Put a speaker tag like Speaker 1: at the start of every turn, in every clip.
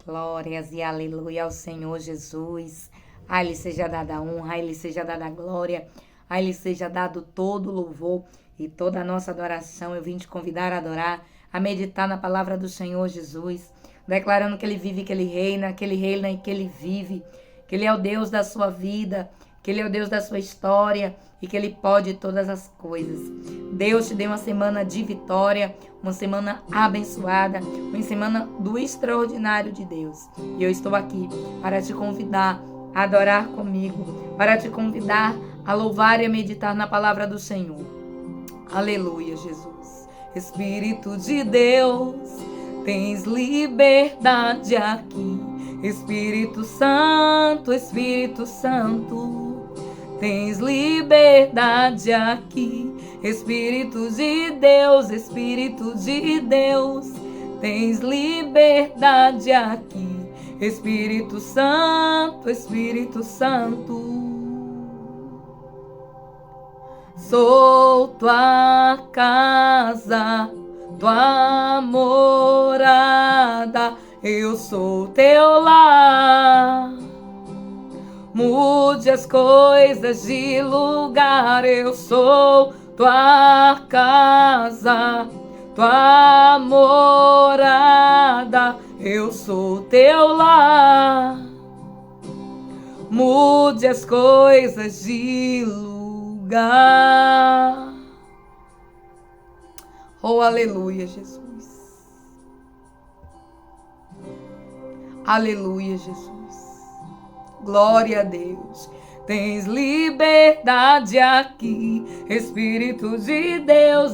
Speaker 1: Glórias e aleluia ao Senhor Jesus. A Ele seja dada a honra, a Ele seja dada a glória, a Ele seja dado todo o louvor e toda a nossa adoração. Eu vim te convidar a adorar, a meditar na palavra do Senhor Jesus, declarando que Ele vive, que Ele reina e que Ele vive, que Ele é o Deus da sua vida, que Ele é o Deus da sua história e que Ele pode todas as coisas. Deus te deu uma semana de vitória, uma semana abençoada, uma semana do extraordinário de Deus. E eu estou aqui para te convidar a adorar comigo, para te convidar a louvar e a meditar na palavra do Senhor. Aleluia, Jesus. Espírito de Deus, tens liberdade aqui. Espírito Santo, tens liberdade aqui. Espírito de Deus, tens liberdade aqui. Espírito Santo, sou tua casa, tua morada, eu sou teu lar. Mude as coisas de lugar, eu sou tua casa, tua morada, eu sou teu lar. Mude as coisas de lugar. Oh, aleluia, Jesus. Aleluia, Jesus. Glória a Deus. Tens liberdade aqui, Espírito de Deus,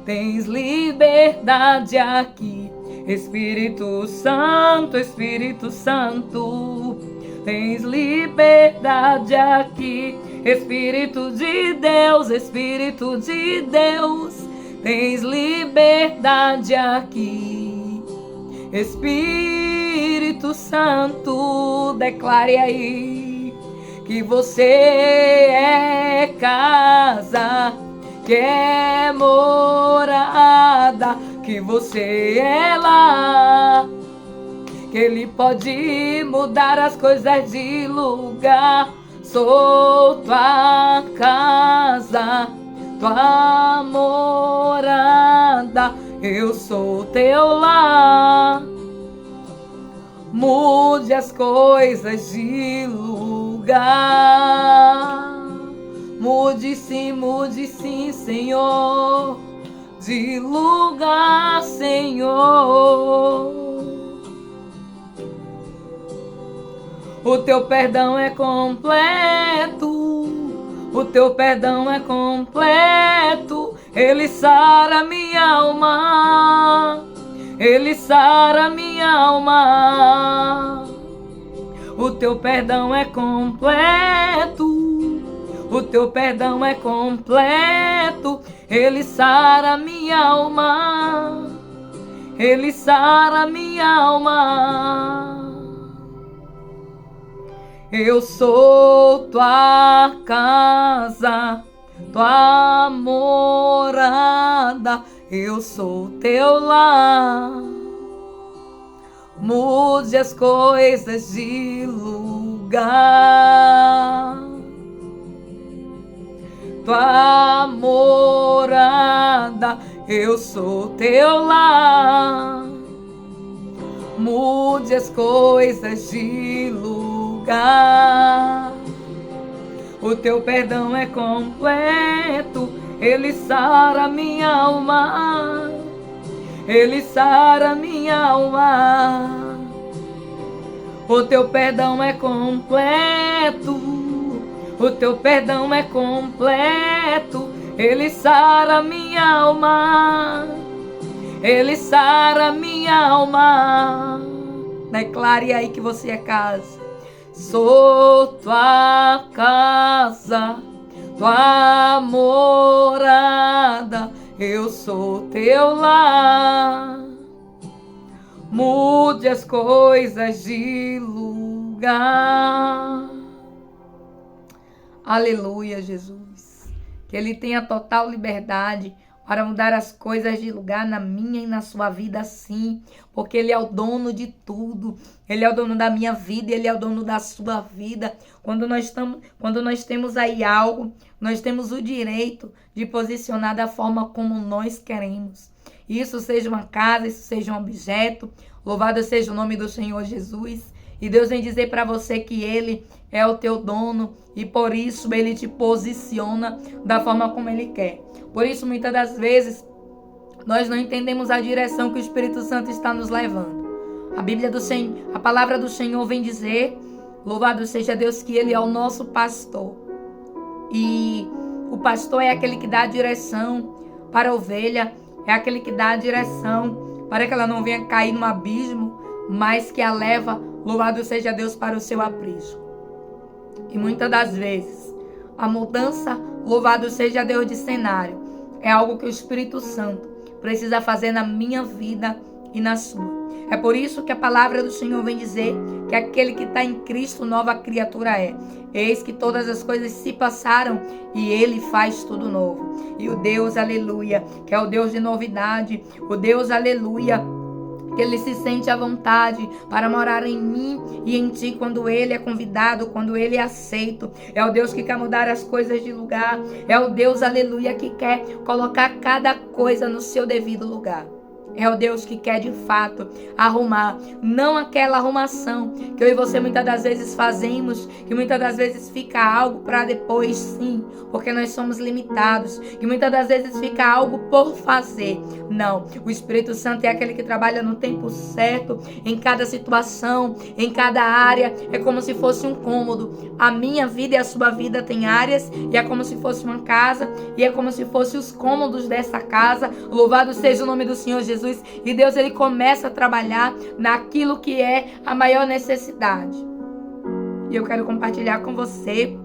Speaker 1: tens liberdade aqui. Espírito Santo, tens liberdade aqui. Espírito de Deus, tens liberdade aqui. Espírito Santo, declare aí que você é casa, que é morada, que você é lá, que Ele pode mudar as coisas de lugar. Sou tua casa, tua morada, eu sou teu lar. Mude as coisas de lugar. Mude sim, Senhor, de lugar, Senhor. O teu perdão é completo, o teu perdão é completo. Ele sara minha alma, Ele sara minha alma. O teu perdão é completo, o teu perdão é completo. Ele sara minha alma, Ele sara minha alma. Eu sou tua casa, tua morada, eu sou teu lar. Mude as coisas de lugar. Tua morada, eu sou teu lar. Mude as coisas de lugar. O teu perdão é completo, Ele sara minha alma, Ele sara minha alma. O teu perdão é completo, o teu perdão é completo. Ele sara minha alma, Ele sara minha alma. Declare aí que você é casa. Sou tua casa, tua morada, eu sou teu lar. Mude as coisas de lugar. Aleluia, Jesus. Que Ele tenha total liberdade, para mudar as coisas de lugar na minha e na sua vida, sim, porque Ele é o dono de tudo. Ele é o dono da minha vida e Ele é o dono da sua vida. Quando nós temos aí algo, nós temos o direito de posicionar da forma como nós queremos. Isso seja uma casa, isso seja um objeto. Louvado seja o nome do Senhor Jesus. E Deus vem dizer para você que Ele é o teu dono e por isso Ele te posiciona da forma como Ele quer. Por isso, muitas das vezes, nós não entendemos a direção que o Espírito Santo está nos levando. A palavra do Senhor vem dizer, louvado seja Deus, que Ele é o nosso pastor. E o pastor é aquele que dá a direção para a ovelha, é aquele que dá a direção para que ela não venha cair no abismo, mas que a leva, louvado seja Deus, para o seu aprisco. E muitas das vezes, a mudança, louvado seja Deus, de cenário, é algo que o Espírito Santo precisa fazer na minha vida e na sua. É por isso que a palavra do Senhor vem dizer que aquele que está em Cristo, nova criatura é. Eis que todas as coisas se passaram e Ele faz tudo novo. E o Deus, aleluia, que é o Deus de novidade, o Deus, aleluia, que Ele se sente à vontade para morar em mim e em ti quando Ele é convidado, quando Ele é aceito. É o Deus que quer mudar as coisas de lugar. É o Deus, aleluia, que quer colocar cada coisa no seu devido lugar. É o Deus que quer de fato arrumar, não aquela arrumação que eu e você muitas das vezes fazemos, que muitas das vezes fica algo para depois, sim, porque nós somos limitados, que muitas das vezes fica algo por fazer. Não, o Espírito Santo é aquele que trabalha no tempo certo, em cada situação, em cada área. É como se fosse um cômodo. A minha vida e a sua vida tem áreas, e é como se fosse uma casa, e é como se fossem os cômodos dessa casa. Louvado seja o nome do Senhor Jesus. E Deus, Ele começa a trabalhar naquilo que é a maior necessidade. E eu quero compartilhar com você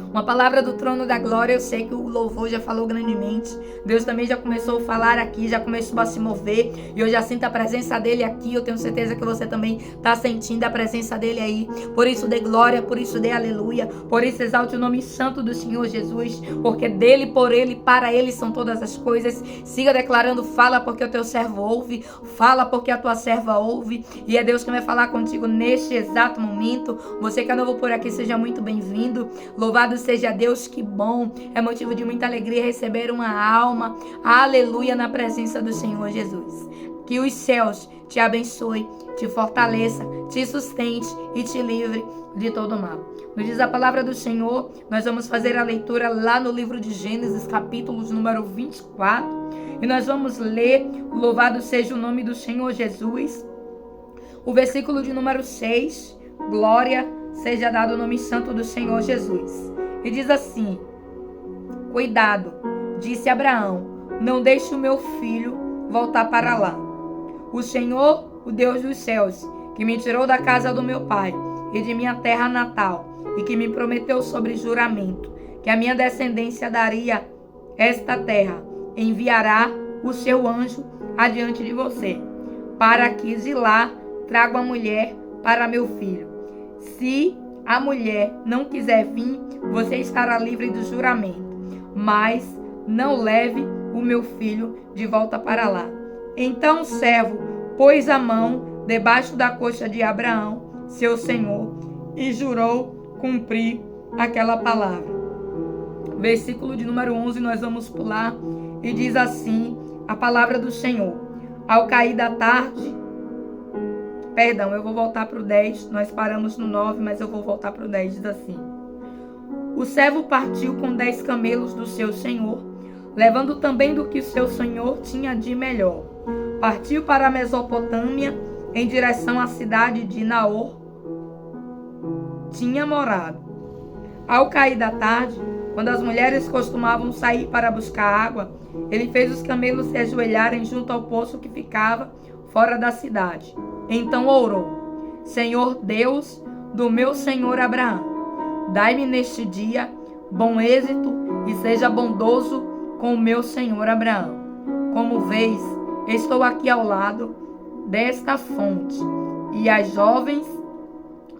Speaker 1: uma palavra do trono da glória. Eu sei que o louvor já falou grandemente. Deus também já começou a falar aqui, já começou a se mover. E eu já sinto a presença dele aqui. Eu tenho certeza que você também está sentindo a presença dele aí. Por isso dê glória, por isso dê aleluia. Por isso exalte o nome santo do Senhor Jesus. Porque dele, por ele, para ele são todas as coisas. Siga declarando, fala porque o teu servo ouve. Fala porque a tua serva ouve. E é Deus que vai falar contigo neste exato momento. Você que é novo por aqui, seja muito bem-vindo. Louvado seja Deus, que bom. É motivo de muita alegria receber uma alma, aleluia, na presença do Senhor Jesus. Que os céus te abençoe, te fortaleça, te sustente e te livre de todo mal. Nos diz a palavra do Senhor, nós vamos fazer a leitura lá no livro de Gênesis, capítulos número 24. E nós vamos ler, louvado seja o nome do Senhor Jesus, o versículo de número 6, glória seja dado o nome santo do Senhor Jesus. E diz assim: cuidado, disse Abraão, não deixe o meu filho voltar para lá. O Senhor, o Deus dos céus, que me tirou da casa do meu pai e de minha terra natal, e que me prometeu sobre juramento que a minha descendência daria esta terra, enviará o seu anjo adiante de você, para que de lá traga a mulher para meu filho. Se a mulher não quiser vir, você estará livre do juramento, mas não leve o meu filho de volta para lá. Então o servo pôs a mão debaixo da coxa de Abraão, seu senhor, e jurou cumprir aquela palavra. Versículo de número 11, nós vamos pular, e diz assim a palavra do Senhor. Ao cair da tarde, perdão, eu vou voltar para o 10, nós paramos no 9, mas eu vou voltar para o 10, diz assim: o servo partiu com 10 camelos do seu senhor, levando também do que o seu senhor tinha de melhor. Partiu para a Mesopotâmia, em direção à cidade de Naor, tinha morado. Ao cair da tarde, quando as mulheres costumavam sair para buscar água, ele fez os camelos se ajoelharem junto ao poço que ficava fora da cidade. Então orou: Senhor Deus do meu senhor Abraão, dai-me neste dia bom êxito e seja bondoso com o meu senhor Abraão. Como vês, estou aqui ao lado desta fonte, e as jovens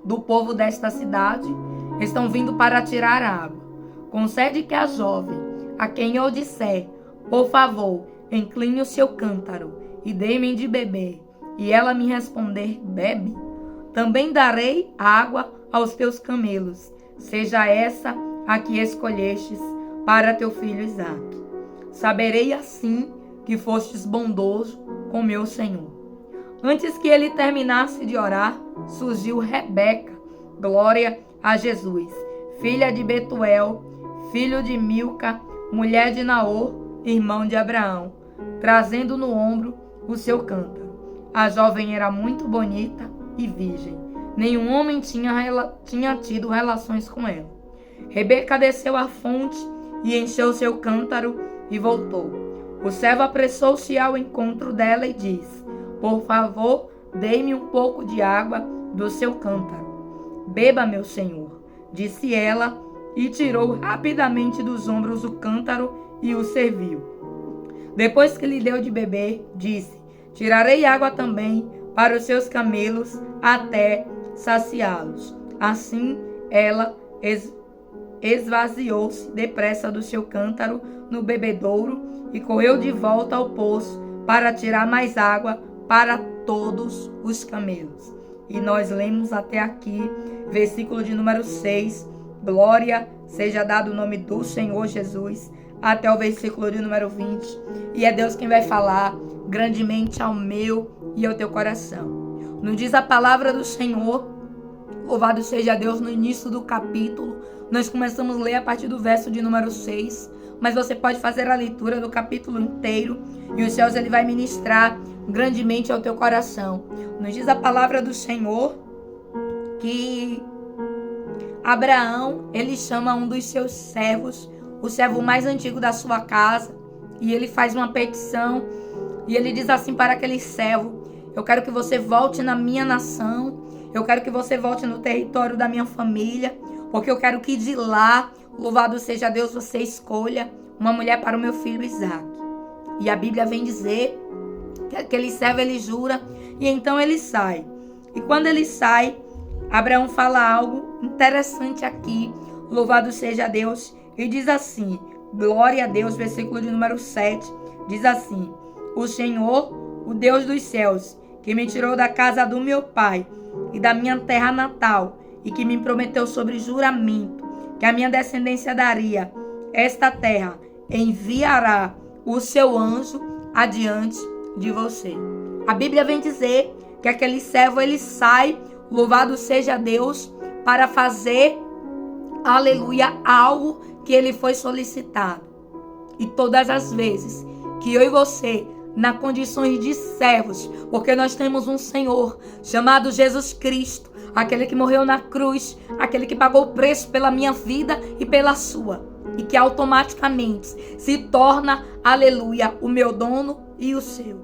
Speaker 1: do povo desta cidade estão vindo para tirar água. Concede que a jovem, a quem eu disser, Por favor, incline o seu cântaro e dê-me de beber. E ela me responder: bebe. Também darei água aos teus camelos, seja essa a que escolhestes para teu filho Isaque. Saberei assim que fostes bondoso com meu Senhor. Antes que ele terminasse de orar, surgiu Rebeca, glória a Jesus, filha de Betuel, filho de Milca, mulher de Naor, irmão de Abraão, trazendo no ombro o seu cântaro. A jovem era muito bonita e virgem. Nenhum homem tinha tido relações com ela. Rebeca desceu à fonte e encheu seu cântaro e voltou. O servo apressou-se ao encontro dela e disse: por favor, dê-me um pouco de água do seu cântaro. Beba, meu senhor, disse ela, e tirou rapidamente dos ombros o cântaro e o serviu. Depois que lhe deu de beber, disse: tirarei água também para os seus camelos até saciá-los. Assim, ela esvaziou-se depressa do seu cântaro no bebedouro e correu de volta ao poço para tirar mais água para todos os camelos. E nós lemos até aqui, versículo de número 6, glória seja dado o nome do Senhor Jesus, até o versículo de número 20. E é Deus quem vai falar grandemente ao meu e ao teu coração. Nos diz a palavra do Senhor, louvado seja Deus, no início do capítulo. Nós começamos a ler a partir do verso de número 6, mas você pode fazer a leitura do capítulo inteiro e os céus ele vai ministrar grandemente ao teu coração. Nos diz a palavra do Senhor que Abraão, ele chama um dos seus servos, o servo mais antigo da sua casa, e ele faz uma petição, e ele diz assim para aquele servo: eu quero que você volte na minha nação, eu quero que você volte no território da minha família, porque eu quero que de lá, louvado seja Deus, você escolha uma mulher para o meu filho Isaque. E a Bíblia vem dizer que aquele servo ele jura, e então ele sai. E quando ele sai, Abraão fala algo interessante aqui, louvado seja Deus, e diz assim, glória a Deus, versículo de número 7, diz assim: o Senhor, o Deus dos céus, que me tirou da casa do meu pai e da minha terra natal, e que me prometeu sobre juramento que a minha descendência daria esta terra, enviará o seu anjo adiante de você. A Bíblia vem dizer que aquele servo ele sai, louvado seja Deus, para fazer, aleluia, algo que ele foi solicitado. E todas as vezes que eu e você, na condições de servos, porque nós temos um Senhor chamado Jesus Cristo, aquele que morreu na cruz, aquele que pagou o preço pela minha vida e pela sua, e que automaticamente se torna, aleluia, o meu dono e o seu.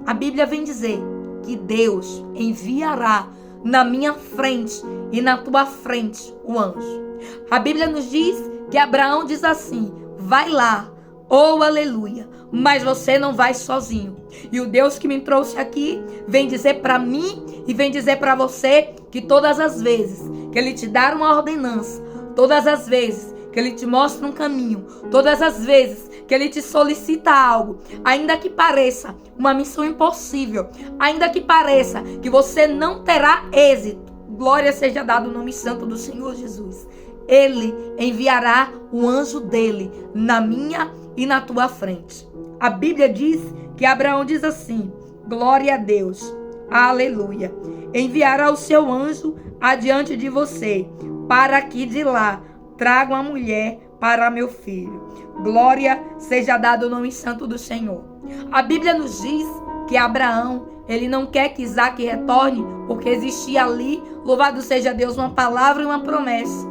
Speaker 1: A Bíblia vem dizer que Deus enviará na minha frente e na tua frente o anjo. A Bíblia nos diz que Abraão diz assim: vai lá, oh aleluia, mas você não vai sozinho. E o Deus que me trouxe aqui vem dizer para mim e vem dizer para você que todas as vezes que Ele te dar uma ordenança, todas as vezes que Ele te mostra um caminho, todas as vezes que Ele te solicita algo, ainda que pareça uma missão impossível, ainda que pareça que você não terá êxito, glória seja dado o nome santo do Senhor Jesus, Ele enviará o anjo dele na minha e na tua frente. A Bíblia diz que Abraão diz assim, glória a Deus, aleluia, enviará o seu anjo adiante de você, para que de lá traga uma mulher para meu filho. Glória seja dado o nome santo do Senhor. A Bíblia nos diz que Abraão, ele não quer que Isaque retorne, porque existia ali, louvado seja Deus, uma palavra e uma promessa.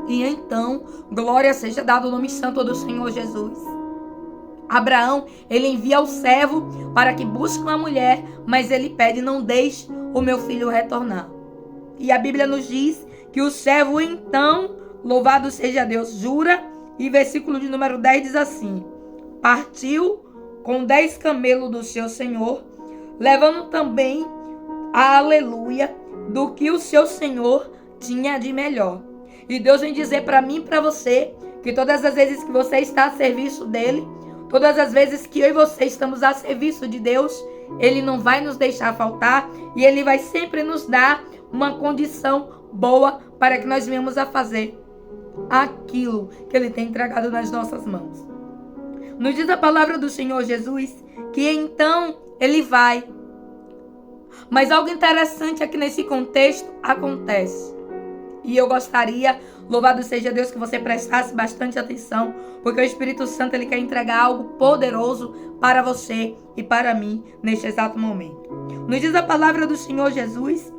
Speaker 1: E então, glória seja dado o nome santo do Senhor Jesus. Abraão, ele envia o servo para que busque uma mulher, mas ele pede, não deixe o meu filho retornar. E a Bíblia nos diz que o servo então, louvado seja Deus, jura, e versículo de número 10 diz assim: partiu com 10 camelos do seu senhor, levando também a aleluia do que o seu senhor tinha de melhor. E Deus vem dizer para mim e para você que todas as vezes que você está a serviço dele, Todas as vezes que eu e você estamos a serviço de Deus, Ele não vai nos deixar faltar e Ele vai sempre nos dar uma condição boa para que nós venhamos a fazer aquilo que Ele tem entregado nas nossas mãos. Nos diz a palavra do Senhor Jesus que então Ele vai. Mas algo interessante aqui nesse contexto acontece. E eu gostaria, louvado seja Deus, que você prestasse bastante atenção, porque o Espírito Santo ele quer entregar algo poderoso para você e para mim neste exato momento. Nos diz a palavra do Senhor Jesus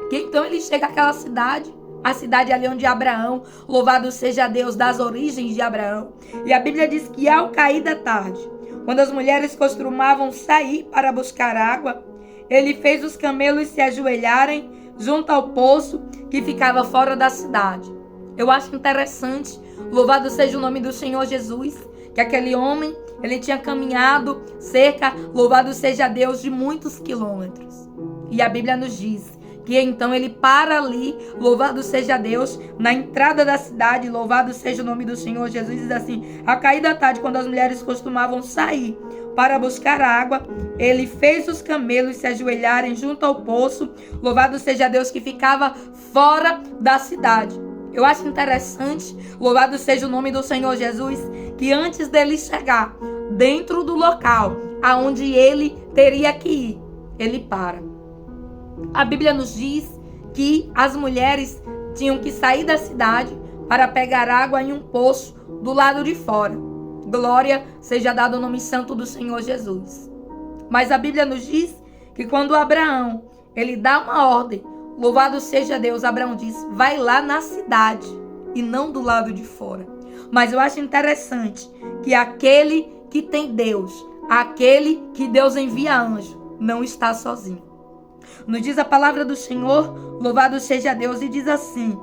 Speaker 1: que então ele chega àquela cidade, a cidade ali onde Abraão, louvado seja Deus, das origens de Abraão. E a Bíblia diz que ao cair da tarde, quando as mulheres costumavam sair para buscar água, ele fez os camelos se ajoelharem junto ao poço que ficava fora da cidade. Eu acho interessante, louvado seja o nome do Senhor Jesus, que aquele homem, ele tinha caminhado cerca, louvado seja Deus, de muitos quilômetros. E a Bíblia nos diz que então ele para ali, louvado seja Deus, na entrada da cidade, louvado seja o nome do Senhor Jesus, diz assim: a cair da tarde, quando as mulheres costumavam sair para buscar água, ele fez os camelos se ajoelharem junto ao poço, louvado seja Deus, que ficava fora da cidade. Eu acho interessante, louvado seja o nome do Senhor Jesus, que antes dele chegar dentro do local aonde ele teria que ir, ele para. A Bíblia nos diz que as mulheres tinham que sair da cidade para pegar água em um poço do lado de fora. Glória seja dado o nome santo do Senhor Jesus. Mas a Bíblia nos diz que quando Abraão, ele dá uma ordem, louvado seja Deus, Abraão diz: vai lá na cidade e não do lado de fora. Mas eu acho interessante que aquele que tem Deus, aquele que Deus envia anjo, não está sozinho. Nos diz a palavra do Senhor, louvado seja Deus, e diz assim: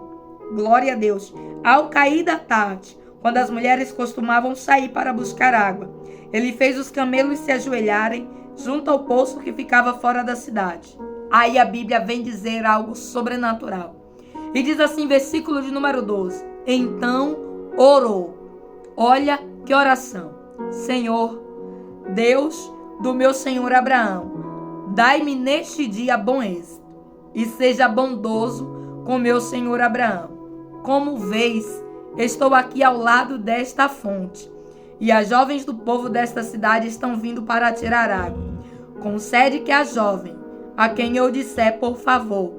Speaker 1: glória a Deus, ao cair da tarde, quando as mulheres costumavam sair para buscar água, ele fez os camelos se ajoelharem junto ao poço que ficava fora da cidade. Aí a Bíblia vem dizer algo sobrenatural. E diz assim, versículo de número 12. Então orou. Olha que oração. Senhor, Deus do meu senhor Abraão, dai-me neste dia bom êxito, e seja bondoso com meu senhor Abraão. Como vês, estou aqui ao lado desta fonte, e as jovens do povo desta cidade estão vindo para tirar água. Concede que a jovem, a quem eu disser, por favor,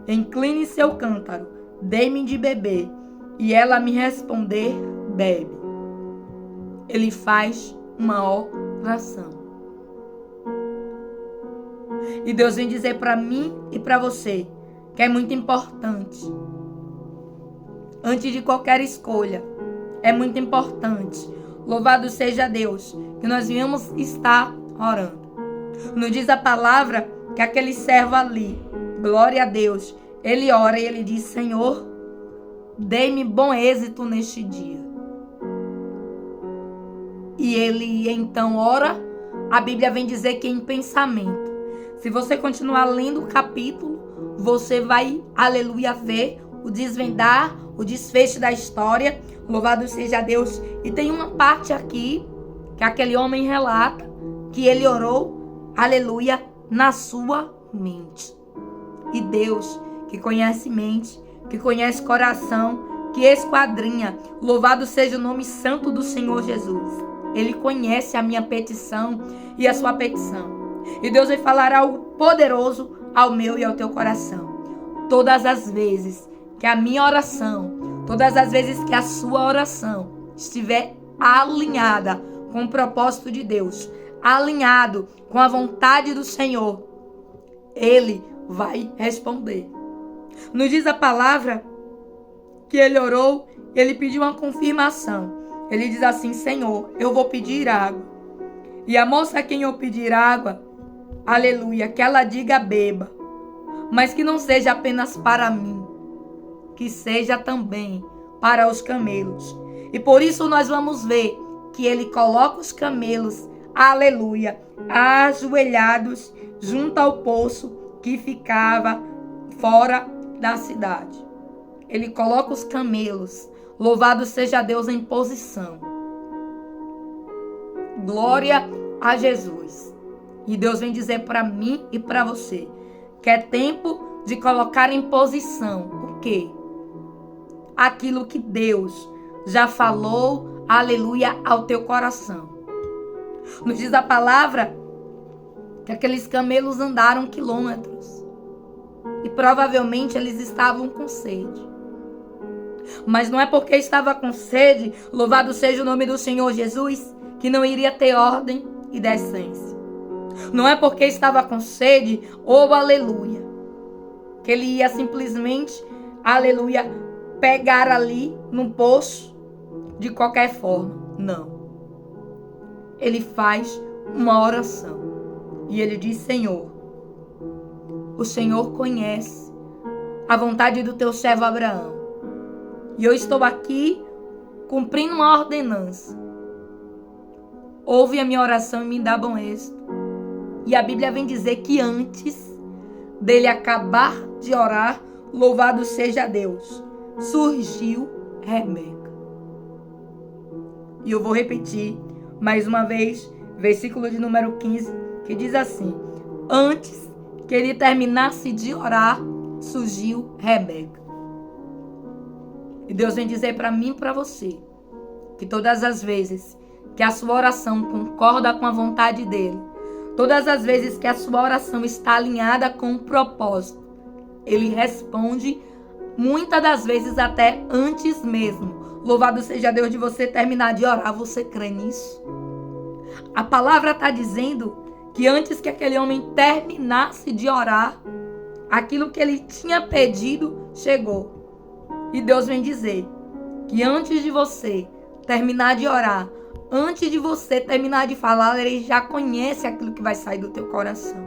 Speaker 1: incline seu cântaro, dê-me de beber, e ela me responder, bebe. Ele faz uma oração. E Deus vem dizer para mim e para você que é muito importante. Antes de qualquer escolha, é muito importante. Louvado seja Deus, que nós viemos estar orando. Nos diz a palavra que aquele servo ali, glória a Deus, ele ora e ele diz: Senhor, dê-me bom êxito neste dia. E ele então ora, a Bíblia vem dizer que em pensamento. Se você continuar lendo o capítulo, você vai, aleluia, ver o desvendar, o desfecho da história. Louvado seja Deus. E tem uma parte aqui que aquele homem relata que ele orou, aleluia, na sua mente. E Deus, que conhece mente, que conhece coração, que esquadrinha, louvado seja o nome santo do Senhor Jesus. Ele conhece a minha petição e a sua petição. E Deus vai falar algo poderoso ao meu e ao teu coração. Todas as vezes que a minha oração, todas as vezes que a sua oração estiver alinhada com o propósito de Deus, alinhado com a vontade do Senhor, Ele vai responder. Nos diz a palavra que ele orou, ele pediu uma confirmação. Ele diz assim: Senhor, eu vou pedir água. E a moça a quem eu pedir água, aleluia, que ela diga beba, mas que não seja apenas para mim, que seja também para os camelos. E por isso nós vamos ver que ele coloca os camelos, aleluia, ajoelhados junto ao poço que ficava fora da cidade. Ele coloca os camelos, louvado seja Deus, em posição. Glória a Jesus. E Deus vem dizer para mim e para você que é tempo de colocar em posição o quê? Aquilo que Deus já falou, aleluia, ao teu coração. Nos diz a palavra que aqueles camelos andaram quilômetros e provavelmente eles estavam com sede. Mas não é porque estava com sede, louvado seja o nome do Senhor Jesus, que não iria ter ordem e decência. Não é porque estava com sede, aleluia, que ele ia simplesmente, aleluia, pegar ali num poço de qualquer forma. Não. Ele faz uma oração. E ele diz: Senhor, o Senhor conhece a vontade do teu servo Abraão. E eu estou aqui cumprindo uma ordenança. Ouve a minha oração e me dá bom êxito. E a Bíblia vem dizer que antes dele acabar de orar, louvado seja Deus, surgiu Rebeca. E eu vou repetir mais uma vez, versículo de número 15, que diz assim: antes que ele terminasse de orar, surgiu Rebeca. E Deus vem dizer para mim e para você que todas as vezes que a sua oração concorda com a vontade dele, todas as vezes que a sua oração está alinhada com o propósito, ele responde, muitas das vezes até antes mesmo. Louvado seja Deus de você terminar de orar. Você crê nisso? A palavra está dizendo que antes que aquele homem terminasse de orar, aquilo que ele tinha pedido chegou. E Deus vem dizer que antes de você terminar de orar, antes de você terminar de falar, ele já conhece aquilo que vai sair do teu coração.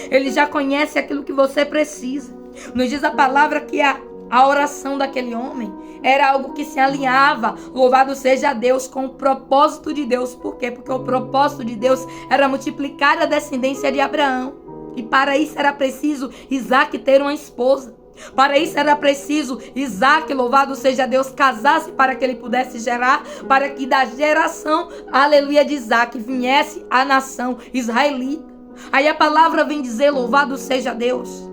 Speaker 1: Ele já conhece aquilo que você precisa. Nos diz a palavra que a oração daquele homem era algo que se alinhava, louvado seja Deus, com o propósito de Deus. Por quê? Porque o propósito de Deus era multiplicar a descendência de Abraão. E para isso era preciso Isaac ter uma esposa. Para isso era preciso Isaac, louvado seja Deus, casasse para que ele pudesse gerar, para que da geração, aleluia, de Isaac viesse a nação israelita. Aí a palavra vem dizer, louvado seja Deus,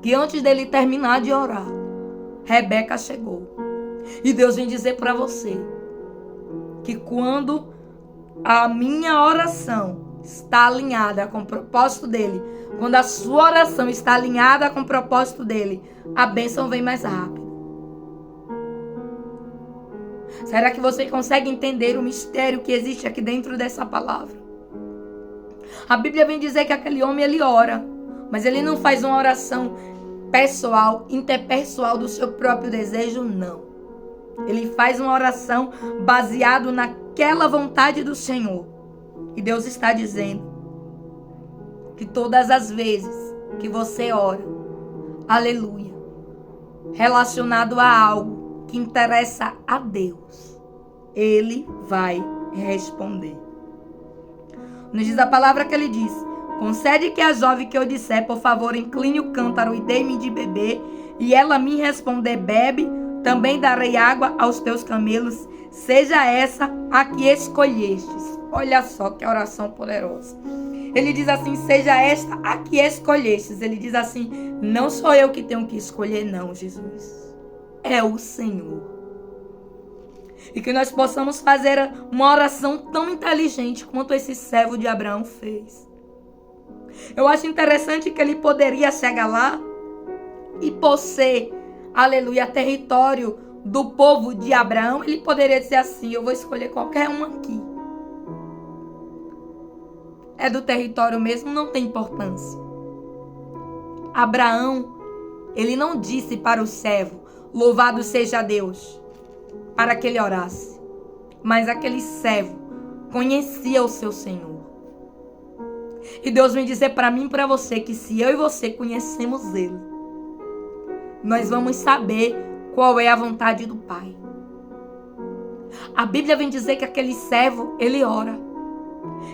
Speaker 1: que antes dele terminar de orar, Rebeca chegou. E Deus vem dizer para você que quando a minha oração está alinhada com o propósito dele, quando a sua oração está alinhada com o propósito dele, a bênção vem mais rápido. Será que você consegue entender o mistério que existe aqui dentro dessa palavra? A Bíblia vem dizer que aquele homem, ele ora, mas ele não faz uma oração pessoal, interpessoal do seu próprio desejo, não. Ele faz uma oração baseado naquela vontade do Senhor. E Deus está dizendo que todas as vezes que você ora, aleluia, relacionado a algo que interessa a Deus, Ele vai responder. Nos diz a palavra que Ele diz: concede que a jovem que eu disser, por favor, incline o cântaro e dê-me de beber, e ela me responder, bebe, também darei água aos teus camelos, seja essa a que escolhestes. Olha só que oração poderosa. Ele diz assim: seja esta a que escolhestes. Ele diz assim: não sou eu que tenho que escolher, não, Jesus. É o Senhor. E que nós possamos fazer uma oração tão inteligente quanto esse servo de Abraão fez. Eu acho interessante que ele poderia chegar lá e por ser, aleluia, território do povo de Abraão, ele poderia dizer assim: eu vou escolher qualquer um aqui. É do território mesmo, não tem importância. Abraão, ele não disse para o servo, louvado seja Deus, para que ele orasse. Mas aquele servo conhecia o seu Senhor. E Deus vem dizer para mim e para você que se eu e você conhecemos Ele, nós vamos saber qual é a vontade do Pai. A Bíblia vem dizer que aquele servo, ele ora.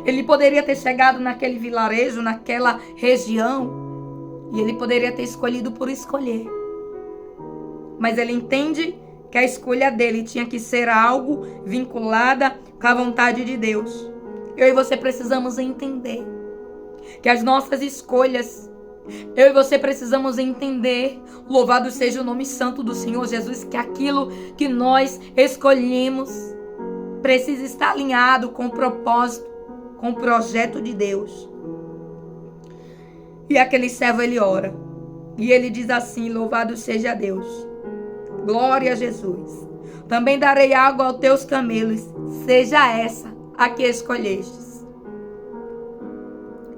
Speaker 1: Ele poderia ter chegado naquele vilarejo, naquela região, e ele poderia ter escolhido por escolher. Mas ele entende que a escolha dele tinha que ser algo vinculada com a vontade de Deus. Eu e você precisamos entender que as nossas escolhas, eu e você precisamos entender, louvado seja o nome santo do Senhor Jesus, que aquilo que nós escolhemos precisa estar alinhado com o propósito, com o projeto de Deus. E aquele servo, ele ora. E ele diz assim: louvado seja Deus. Glória a Jesus. Também darei água aos teus camelos, seja essa a que escolhestes.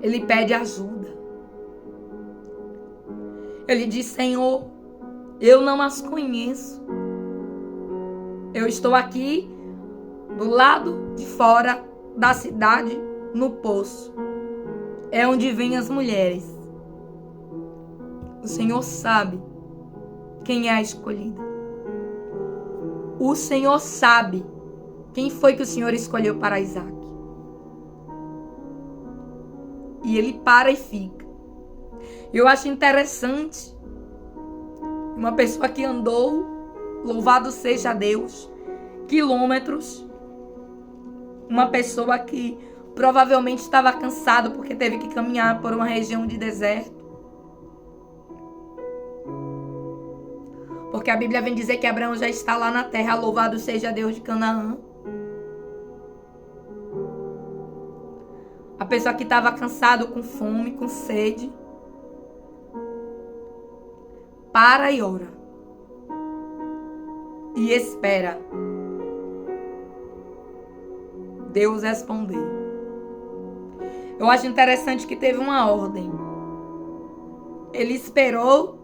Speaker 1: Ele pede ajuda. Ele diz: Senhor, eu não as conheço. Eu estou aqui do lado de fora da cidade, no poço. É onde vêm as mulheres. O Senhor sabe quem é a escolhida. O Senhor sabe quem foi que o Senhor escolheu para Isaac. E ele para e fica. Eu acho interessante uma pessoa que andou, louvado seja Deus, quilômetros, uma pessoa que provavelmente estava cansado porque teve que caminhar por uma região de deserto. Porque a Bíblia vem dizer que Abraão já está lá na terra, louvado seja Deus de Canaã. A pessoa que estava cansado, com fome, com sede, para e ora. E espera Deus responder. Eu acho interessante que teve uma ordem. Ele esperou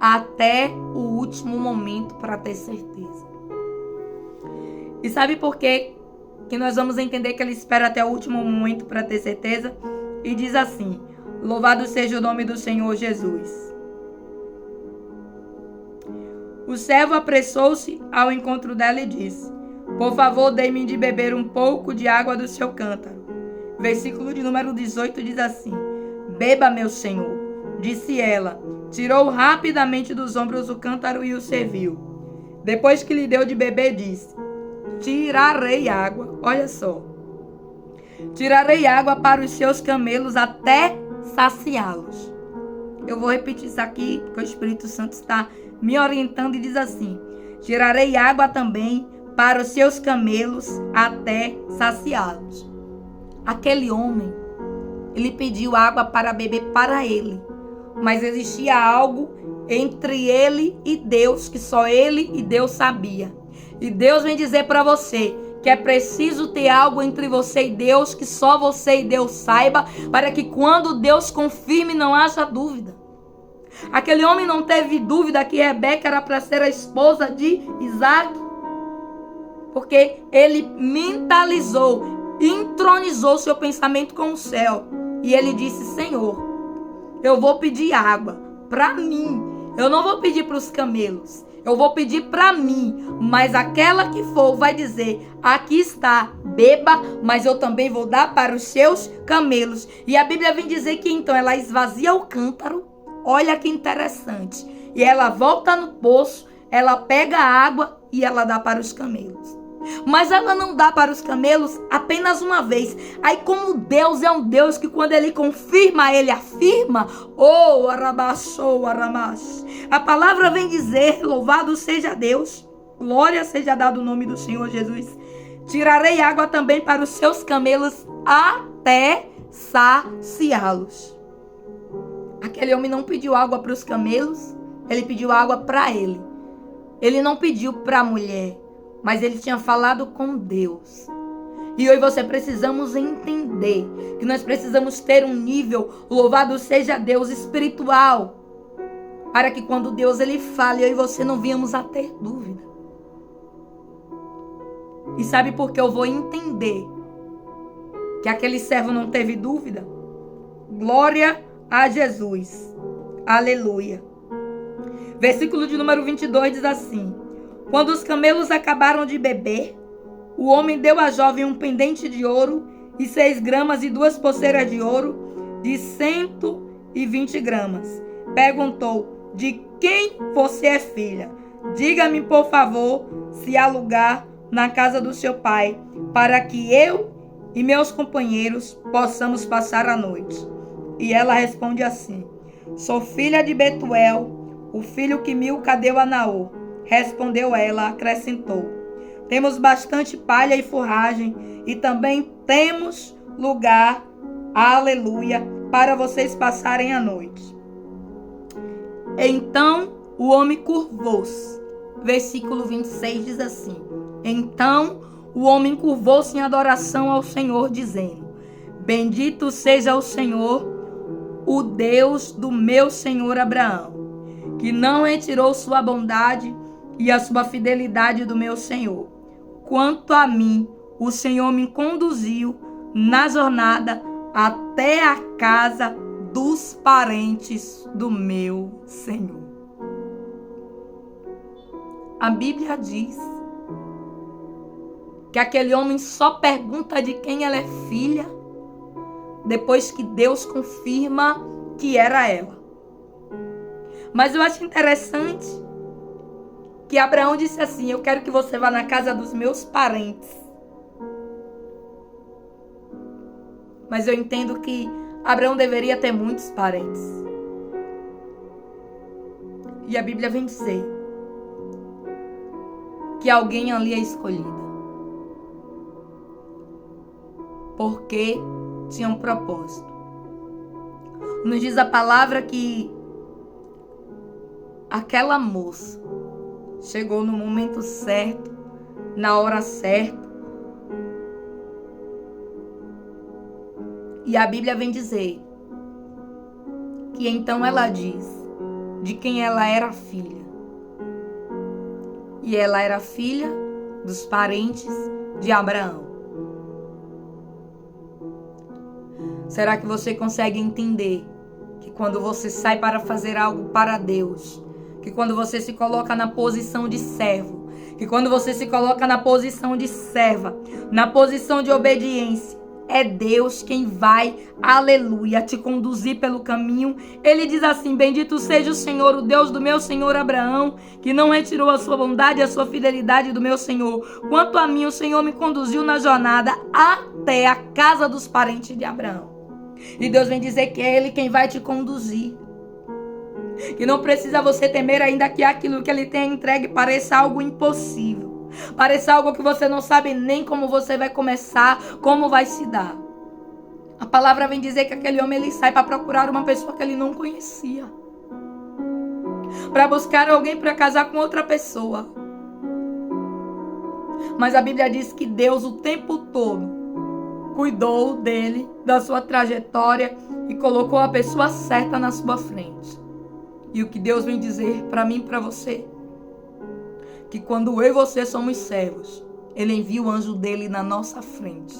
Speaker 1: até o último momento para ter certeza. E sabe por quê que nós vamos entender que ele espera até o último momento para ter certeza? E diz assim: louvado seja o nome do Senhor Jesus. O servo apressou-se ao encontro dela e disse: por favor, dê-me de beber um pouco de água do seu cântaro. Versículo de número 18 diz assim: beba, meu senhor, disse ela. Tirou rapidamente dos ombros o cântaro e o serviu. Depois que lhe deu de beber, disse: tirarei água, olha só. Tirarei água para os seus camelos até saciá-los. Eu vou repetir isso aqui, porque o Espírito Santo está me orientando e diz assim: tirarei água também para os seus camelos até saciá-los. Aquele homem, ele pediu água para beber para ele. Mas existia algo entre ele e Deus, que só ele e Deus sabia. E Deus vem dizer para você que é preciso ter algo entre você e Deus, que só você e Deus saiba, para que quando Deus confirme não haja dúvida. Aquele homem não teve dúvida que Rebeca era para ser a esposa de Isaac, porque ele mentalizou, entronizou seu pensamento com o céu. E ele disse: Senhor, eu vou pedir água para mim. Eu não vou pedir para os camelos. Eu vou pedir para mim. Mas aquela que for vai dizer: aqui está, beba, mas eu também vou dar para os seus camelos. E a Bíblia vem dizer que então ela esvazia o cântaro. Olha que interessante. E ela volta no poço, ela pega a água e ela dá para os camelos. Mas ela não dá para os camelos apenas uma vez. Aí, como Deus é um Deus que quando ele confirma, ele afirma. Oh, arabaxou, aramax. A palavra vem dizer: louvado seja Deus, glória seja dado o nome do Senhor Jesus. Tirarei água também para os seus camelos até saciá-los. Aquele homem não pediu água para os camelos, ele pediu água para ele. Ele não pediu para a mulher, mas ele tinha falado com Deus. E eu e você precisamos entender que nós precisamos ter um nível, louvado seja Deus, espiritual, para que quando Deus ele fale, eu e você não venhamos a ter dúvida. E sabe por que eu vou entender que aquele servo não teve dúvida? Glória a Jesus. Aleluia. Versículo de número 22 diz assim: quando os camelos acabaram de beber, o homem deu à jovem um pendente de ouro e 6 gramas e 2 pulseiras de ouro de 120 gramas. Perguntou: de quem você é filha? diga-me, por favor, se há lugar na casa do seu pai, para que eu e meus companheiros possamos passar a noite. E ela responde assim: sou filha de Betuel, o filho que Milca deu a Naor. Respondeu ela, acrescentou: temos bastante palha e forragem, e também temos lugar, aleluia, para vocês passarem a noite. Então o homem curvou-se. Versículo 26 diz assim: então o homem curvou-se em adoração ao Senhor, dizendo: bendito seja o Senhor, o Deus do meu senhor Abraão, que não retirou sua bondade e a sua fidelidade do meu senhor. Quanto a mim, o Senhor me conduziu na jornada até a casa dos parentes do meu Senhor. A Bíblia diz que aquele homem só pergunta de quem ela é filha depois que Deus confirma que era ela. Mas eu acho interessante que Abraão disse assim: eu quero que você vá na casa dos meus parentes. Mas eu entendo que Abraão deveria ter muitos parentes. E a Bíblia vem dizer que alguém ali é escolhida, porque tinha um propósito. Nos diz a palavra que aquela moça chegou no momento certo, na hora certa. E a Bíblia vem dizer que então ela diz de quem ela era filha. E ela era filha dos parentes de Abraão. Será que você consegue entender que quando você sai para fazer algo para Deus, que quando você se coloca na posição de servo, que quando você se coloca na posição de serva, na posição de obediência, é Deus quem vai, aleluia, te conduzir pelo caminho? Ele diz assim: bendito seja o Senhor, o Deus do meu senhor Abraão, que não retirou a sua bondade e a sua fidelidade do meu senhor. Quanto a mim, o Senhor me conduziu na jornada até a casa dos parentes de Abraão. E Deus vem dizer que é Ele quem vai te conduzir. Que não precisa você temer, ainda que aquilo que Ele tenha entregue pareça algo impossível. Pareça algo que você não sabe nem como você vai começar, como vai se dar. A palavra vem dizer que aquele homem ele sai para procurar uma pessoa que ele não conhecia, para buscar alguém para casar com outra pessoa. Mas a Bíblia diz que Deus o tempo todo cuidou dele, da sua trajetória e colocou a pessoa certa na sua frente. E o que Deus vem dizer para mim e para você, que quando eu e você somos servos, Ele envia o anjo dele na nossa frente.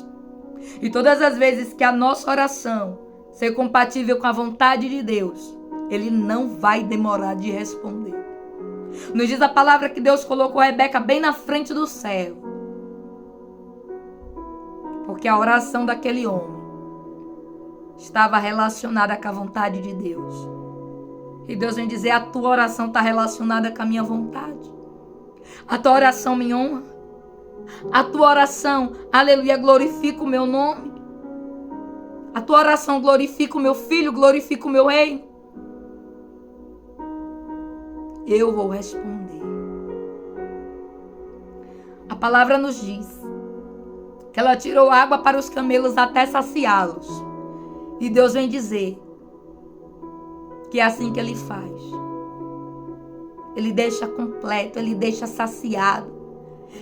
Speaker 1: E todas as vezes que a nossa oração ser compatível com a vontade de Deus, Ele não vai demorar de responder. Nos diz a palavra que Deus colocou a Rebeca bem na frente do servo, porque a oração daquele homem estava relacionada com a vontade de Deus. E Deus vem dizer: a tua oração está relacionada com a minha vontade. A tua oração me honra. A tua oração, aleluia, glorifica o meu nome. A tua oração glorifica o meu filho, glorifica o meu reino. Eu vou responder. A palavra nos diz que ela tirou água para os camelos até saciá-los. E Deus vem dizer que é assim que Ele faz. Ele deixa completo, Ele deixa saciado.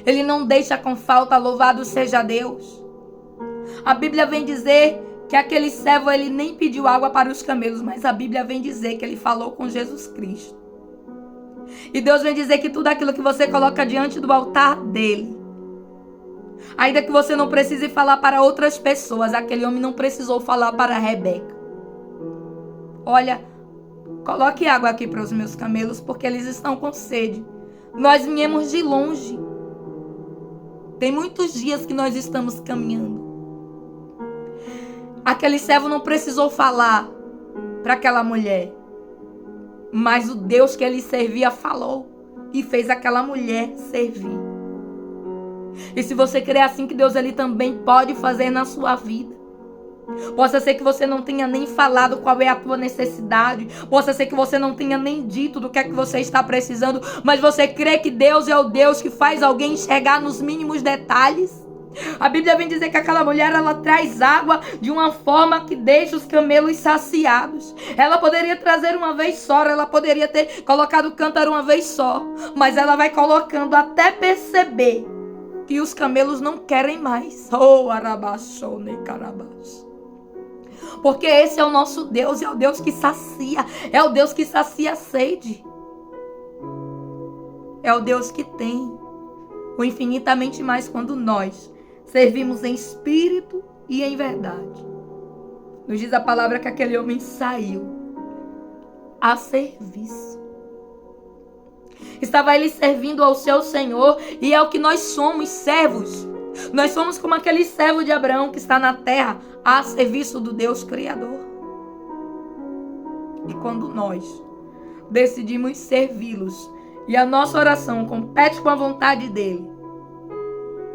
Speaker 1: Ele não deixa com falta, louvado seja Deus. A Bíblia vem dizer que aquele servo, ele nem pediu água para os camelos, mas a Bíblia vem dizer que ele falou com Jesus Cristo. E Deus vem dizer que tudo aquilo que você coloca diante do altar dele, ainda que você não precise falar para outras pessoas, aquele homem não precisou falar para Rebeca: olha, coloque água aqui para os meus camelos, porque eles estão com sede. Nós viemos de longe. Tem muitos dias que nós estamos caminhando. Aquele servo não precisou falar para aquela mulher, mas o Deus que ele servia falou. e fez aquela mulher servir. E se você crê assim que Deus ele também pode fazer na sua vida. Possa ser que você não tenha nem falado qual é a tua necessidade. Possa ser que você não tenha nem dito do que é que você está precisando. Mas você crê que Deus é o Deus que faz alguém enxergar nos mínimos detalhes. A Bíblia vem dizer que aquela mulher, ela traz água de uma forma que deixa os camelos saciados. Ela poderia trazer uma vez só, ela poderia ter colocado o cântaro uma vez só. Mas ela vai colocando até perceber que os camelos não querem mais. Oh, arabaxone carabax. Porque esse é o nosso Deus, é o Deus que sacia, é o Deus que sacia a sede. É o Deus que tem o infinitamente mais quando nós servimos em espírito e em verdade. Nos diz a palavra que aquele homem saiu a serviço. Estava ele servindo ao seu Senhor, e é o que nós somos, servos. Nós somos como aquele servo de Abraão que está na terra a serviço do Deus Criador. E quando nós decidimos servi-los e a nossa oração compete com a vontade dele,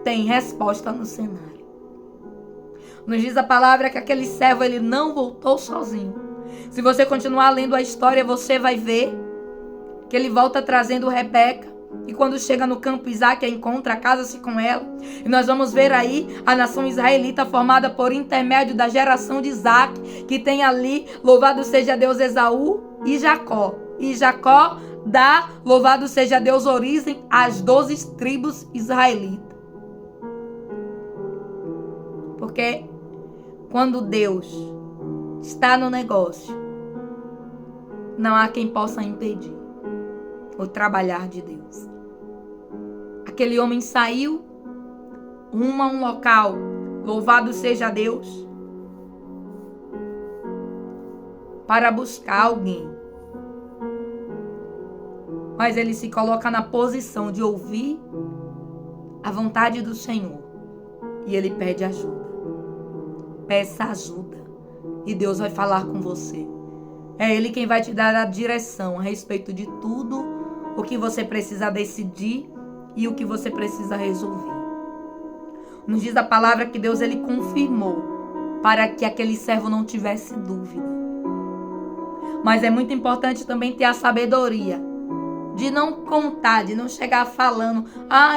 Speaker 1: tem resposta no cenário. Nos diz a palavra que aquele servo ele não voltou sozinho. Se você continuar lendo a história, você vai ver que ele volta trazendo Rebeca. E quando chega no campo, Isaac a encontra, casa-se com ela. E nós vamos ver aí a nação israelita formada por intermédio da geração de Isaac, que tem ali, louvado seja Deus, Esaú e Jacó. E Jacó dá, louvado seja Deus, origem às 12 tribos israelitas. Porque quando Deus está no negócio, não há quem possa impedir o trabalhar de Deus. Aquele homem saiu rumo a um local, louvado seja Deus, para buscar alguém. Mas ele se coloca na posição de ouvir a vontade do Senhor. E ele pede ajuda. Peça ajuda. E Deus vai falar com você. É Ele quem vai te dar a direção a respeito de tudo o que você precisa decidir e o que você precisa resolver. Nos diz a palavra que Deus ele confirmou para que aquele servo não tivesse dúvida. Mas é muito importante também ter a sabedoria de não contar, de não chegar falando: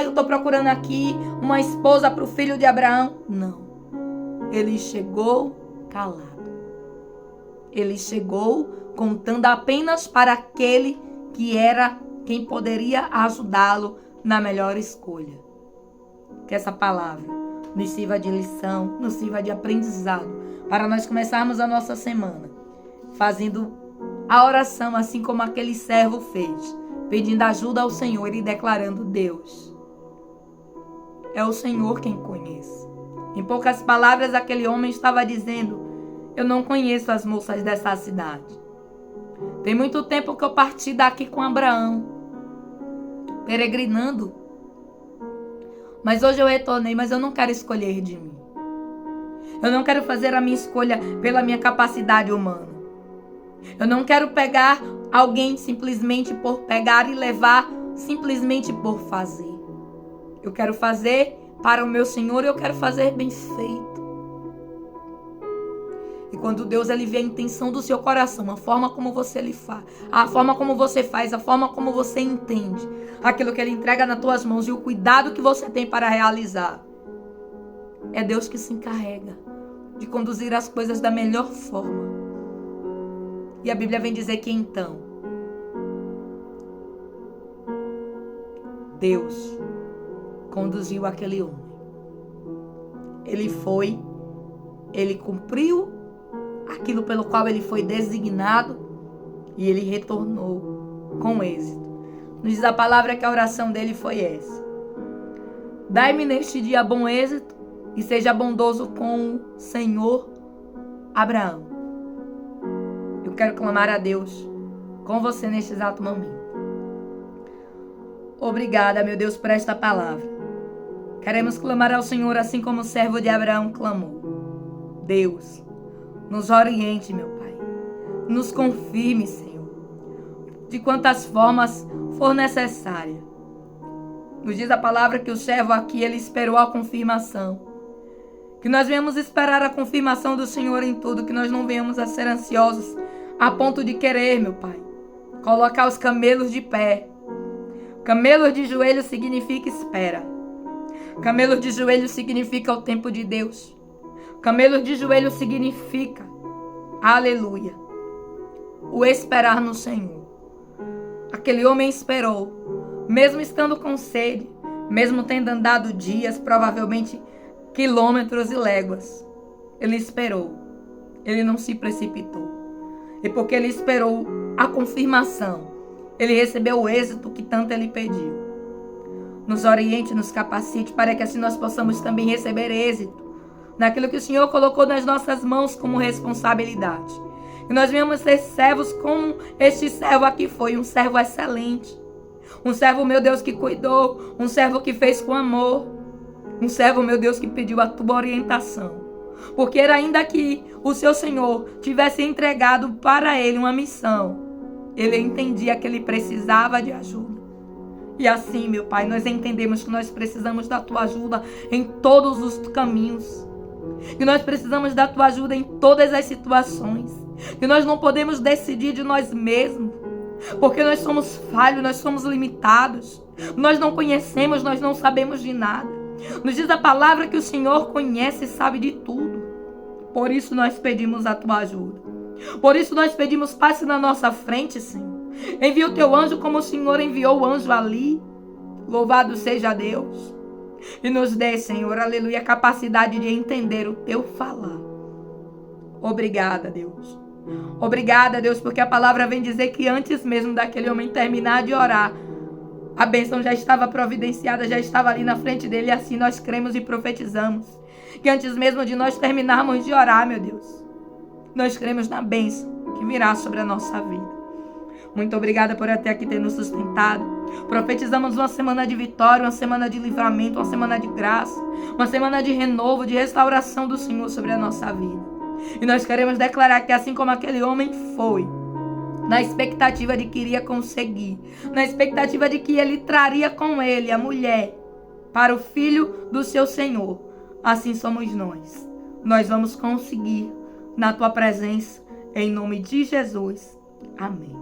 Speaker 1: eu estou procurando aqui uma esposa para o filho de Abraão. Não. Ele chegou calado. Ele chegou contando apenas para aquele que era quem poderia ajudá-lo na melhor escolha. Que essa palavra nos sirva de lição, nos sirva de aprendizado, para nós começarmos a nossa semana fazendo a oração assim como aquele servo fez, pedindo ajuda ao Senhor e declarando: Deus, é o Senhor quem conhece. Em poucas palavras, aquele homem estava dizendo: eu não conheço as moças dessa cidade. Tem muito tempo que eu parti daqui com Abraão, peregrinando. Mas hoje eu retornei, mas eu não quero escolher de mim. Eu não quero fazer a minha escolha pela minha capacidade humana. Eu não quero pegar alguém simplesmente por pegar e levar simplesmente por fazer. Eu quero fazer para o meu Senhor e eu quero fazer bem feito. E quando Deus ele vê a intenção do seu coração, a forma como você lhe faz, a forma como você faz, a forma como você entende aquilo que ele entrega nas tuas mãos e o cuidado que você tem para realizar, é Deus que se encarrega de conduzir as coisas da melhor forma. E a Bíblia vem dizer que então Deus conduziu aquele homem. Ele foi, ele cumpriu aquilo pelo qual ele foi designado e ele retornou com êxito. Nos diz a palavra que a oração dele foi essa: dai-me neste dia bom êxito e seja bondoso com o Senhor Abraão. Eu quero clamar a Deus com você neste exato momento. Obrigada, meu Deus, por esta palavra. Queremos clamar ao Senhor assim como o servo de Abraão clamou. Deus, nos oriente, meu Pai. Nos confirme, Senhor. De quantas formas for necessária. Nos diz a palavra que o servo aqui, ele esperou a confirmação. Que nós venhamos esperar a confirmação do Senhor em tudo, que nós não venhamos a ser ansiosos a ponto de querer, meu Pai, colocar os camelos de pé. Camelos de joelho significa espera. Camelos de joelho significa o tempo de Deus. Camelos de joelho significa, aleluia, o esperar no Senhor. Aquele homem esperou, mesmo estando com sede, mesmo tendo andado dias, provavelmente quilômetros e léguas. Ele esperou, ele não se precipitou. E porque ele esperou a confirmação, ele recebeu o êxito que tanto ele pediu. Nos oriente, nos capacite, para que assim nós possamos também receber êxito naquilo que o Senhor colocou nas nossas mãos como responsabilidade. E nós venhamos ser servos como este servo aqui foi, um servo excelente. Um servo, meu Deus, que cuidou, um servo que fez com amor. Um servo, meu Deus, que pediu a tua orientação. Porque era ainda que o seu Senhor tivesse entregado para ele uma missão, ele entendia que ele precisava de ajuda. E assim, meu Pai, nós entendemos que nós precisamos da tua ajuda em todos os caminhos. Que nós precisamos da tua ajuda em todas as situações. Que nós não podemos decidir de nós mesmos. Porque nós somos falhos, nós somos limitados. Nós não conhecemos, nós não sabemos de nada. Nos diz a palavra que o Senhor conhece e sabe de tudo. Por isso nós pedimos a tua ajuda. Por isso nós pedimos, passe na nossa frente, Senhor. Envia o teu anjo como o Senhor enviou o anjo ali. Louvado seja Deus. E nos dê, Senhor, aleluia, a capacidade de entender o teu falar. Obrigada, Deus. Obrigada, Deus, porque a palavra vem dizer que antes mesmo daquele homem terminar de orar, a bênção já estava providenciada, já estava ali na frente dele, e assim nós cremos e profetizamos. Que antes mesmo de nós terminarmos de orar, meu Deus, nós cremos na bênção que virá sobre a nossa vida. Muito obrigada por até aqui ter nos sustentado. Profetizamos uma semana de vitória, uma semana de livramento, uma semana de graça, uma semana de renovo, de restauração do Senhor sobre a nossa vida. E nós queremos declarar que assim como aquele homem foi, na expectativa de que iria conseguir, na expectativa de que ele traria com ele a mulher para o filho do seu Senhor, assim somos nós. Nós vamos conseguir na tua presença, em nome de Jesus. Amém.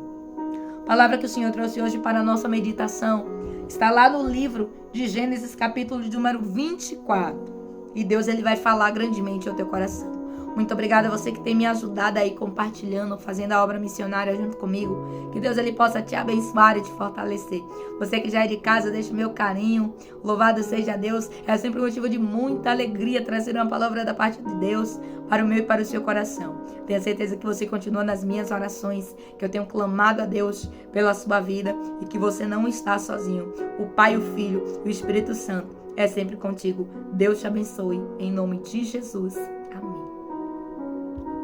Speaker 1: A palavra que o Senhor trouxe hoje para a nossa meditação está lá no livro de Gênesis, capítulo de número 24. E Deus, ele vai falar grandemente ao teu coração. Muito obrigada a você que tem me ajudado aí compartilhando, fazendo a obra missionária junto comigo. Que Deus, ele possa te abençoar e te fortalecer. Você que já é de casa, deixa o meu carinho. Louvado seja Deus. É sempre um motivo de muita alegria trazer uma palavra da parte de Deus para o meu e para o seu coração. Tenho certeza que você continua nas minhas orações, que eu tenho clamado a Deus pela sua vida e que você não está sozinho. O Pai, o Filho e o Espírito Santo é sempre contigo. Deus te abençoe. Em nome de Jesus.